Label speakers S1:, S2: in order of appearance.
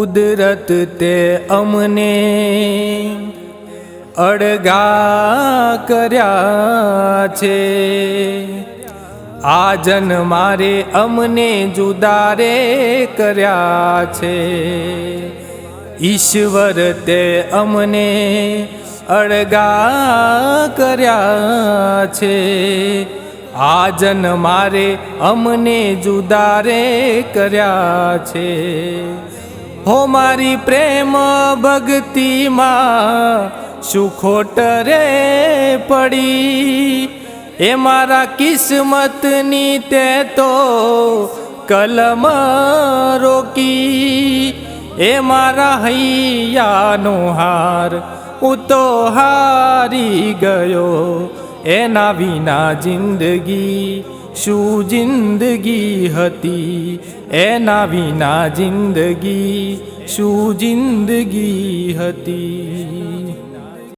S1: કુદરત તે અમને અળગા કર્યા છે, આ જન્મારે અમને જુદા રે કર્યા છે। ઈશ્વર તે અમને અળગા કર્યા છે, આ જન્મારે અમને જુદા રે કર્યા છે। હો મારી પ્રેમ ભક્તિમાં શું ખોટ રે પડી, એ મારા કિસ્મતની તે તો કલમ રોકી, એ મારા હૈયાનો હાર હું તો હારી ગયો, એના વિના જિંદગી શું જિંદગી હતી, એના વિના જિંદગી શું જિંદગી હતી।